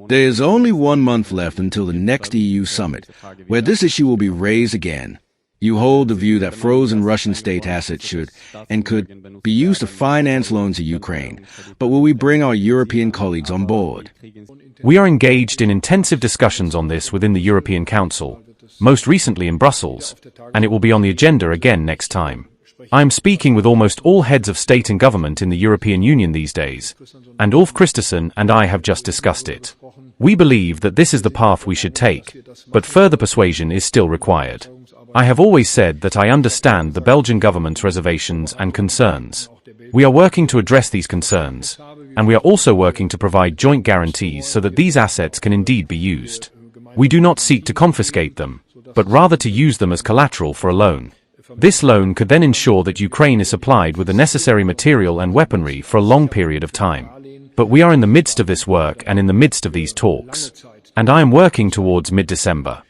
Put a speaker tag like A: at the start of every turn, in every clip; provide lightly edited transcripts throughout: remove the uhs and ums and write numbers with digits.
A: There is only 1 month left until the next EU summit, where this issue will be raised again. You hold the view that frozen Russian state assets should and could be used to finance loans to Ukraine. But will we bring our European colleagues on board?
B: We are engaged in intensive discussions on this within the European Council, most recently in Brussels, and it will be on the agenda again next time. I am speaking with almost all heads of state and government in the European Union these days, and Ulf Kristersson and I have just discussed it. We believe that this is the path we should take, but further persuasion is still required. I have always said that I understand the Belgian government's reservations and concerns. We are working to address these concerns, and we are also working to provide joint guarantees so that these assets can indeed be used. We do not seek to confiscate them, but rather to use them as collateral for a loan. This loan could then ensure that Ukraine is supplied with the necessary material and weaponry for a long period of time. But we are in the midst of this work and in the midst of these talks, and I am working towards mid-December.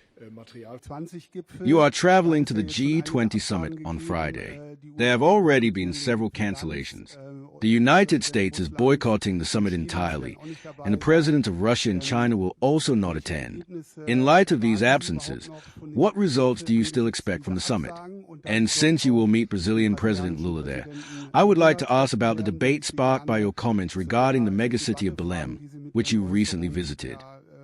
A: You are traveling to the G20 summit on Friday. There have already been several cancellations. The United States is boycotting the summit entirely, and the presidents of Russia and China will also not attend. In light of these absences, what results do you still expect from the summit? And since you will meet Brazilian President Lula there, I would like to ask about the debate sparked by your comments regarding the megacity of Belém, which you recently visited.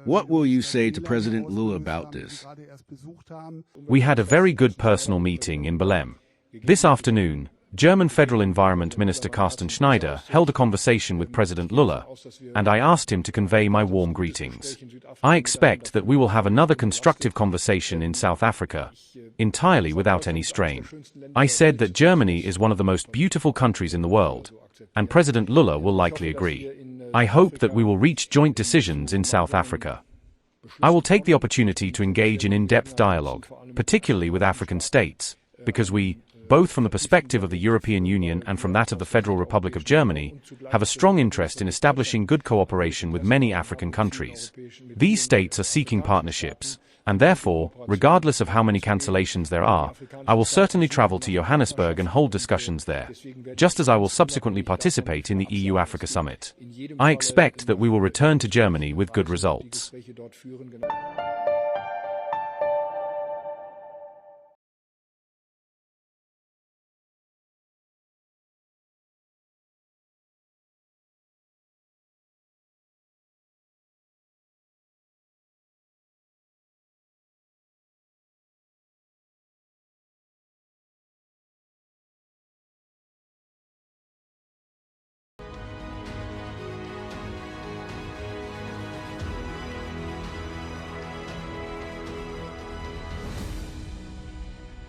A: What will you say to President Lula about this?
B: We had a very good personal meeting in Belém. This afternoon, German Federal Environment Minister Carsten Schneider held a conversation with President Lula, and I asked him to convey my warm greetings. I expect that we will have another constructive conversation in South Africa, entirely without any strain. I said that Germany is one of the most beautiful countries in the world, and President Lula will likely agree. I hope that we will reach joint decisions in South Africa. I will take the opportunity to engage in in-depth dialogue, particularly with African states, because we, both from the perspective of the European Union and from that of the Federal Republic of Germany, have a strong interest in establishing good cooperation with many African countries. These states are seeking partnerships, and therefore, regardless of how many cancellations there are, I will certainly travel to Johannesburg and hold discussions there, just as I will subsequently participate in the EU-Africa Summit. I expect that we will return to Germany with good results.